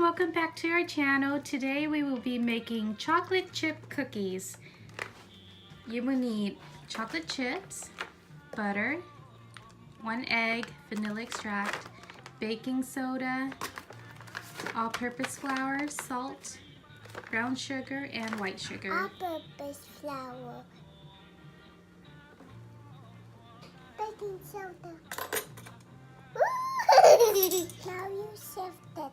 welcome back to our channel. Today we will be making chocolate chip cookies. You will need chocolate chips, butter, 1 egg, vanilla extract, baking soda, all-purpose flour, salt, brown sugar, and white sugar. All-purpose flour, baking soda. Now you sift it.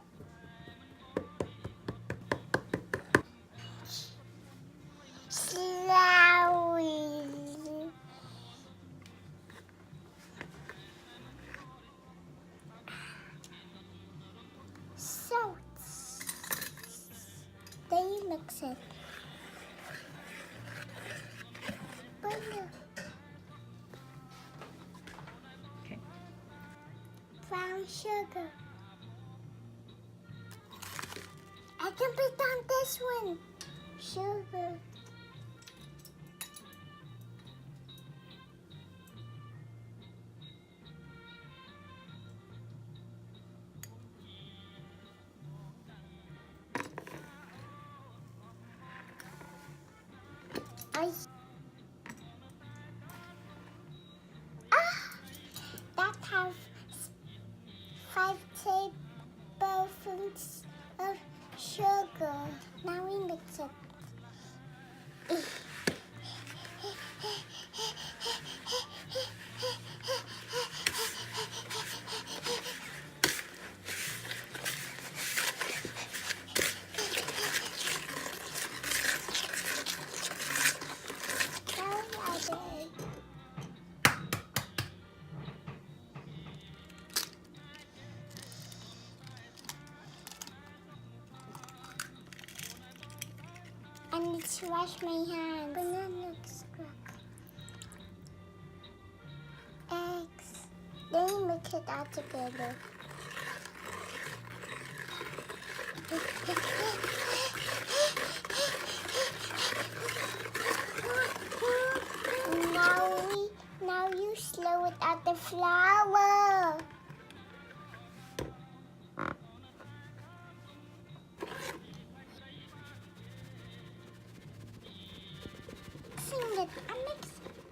Slowly. Salt. Then you mix it. Butter. Okay. Brown sugar. I can put on this one. Sugar. That have 5 tablespoons of sugar. Now we mix it. I need to wash my hands. Banana extract. Eggs. Then you mix it all together. Now you slow it at the flour.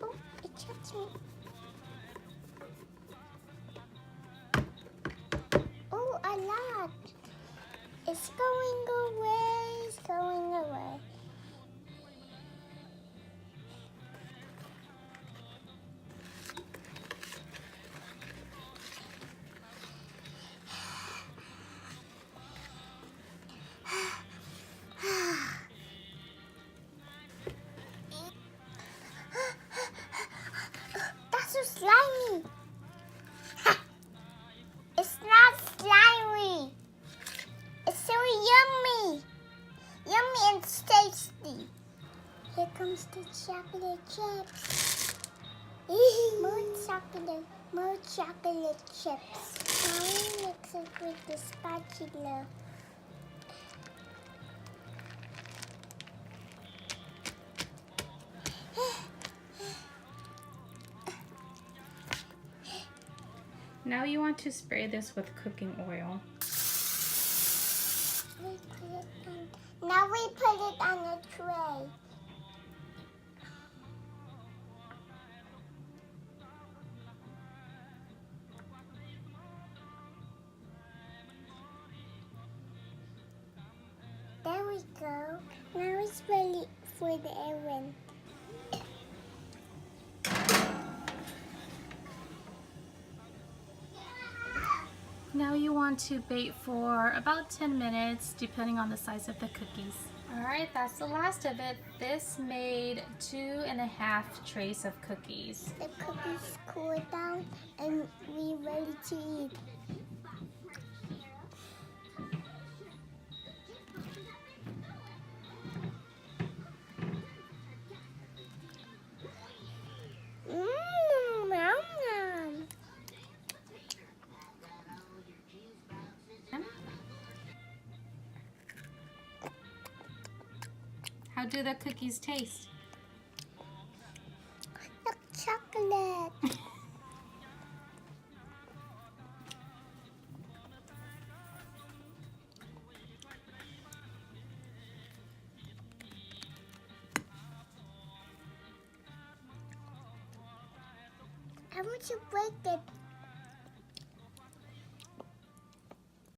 Oh, it touched me. Oh, a lot. It's going away. It's going away. Slimy. It's not slimy. It's so yummy. Yummy and tasty. Here comes the chocolate chips. More chocolate chips. Now we mix it with the spatula. Now you want to spray this with cooking oil. Now we put it on a tray. There we go. Now it's ready for the oven. Now you want to bake for about 10 minutes, depending on the size of the cookies. Alright, that's the last of it. This made 2.5 trays of cookies. The cookies cool down and we're ready to eat. How do the cookies taste? Like chocolate. want to break it.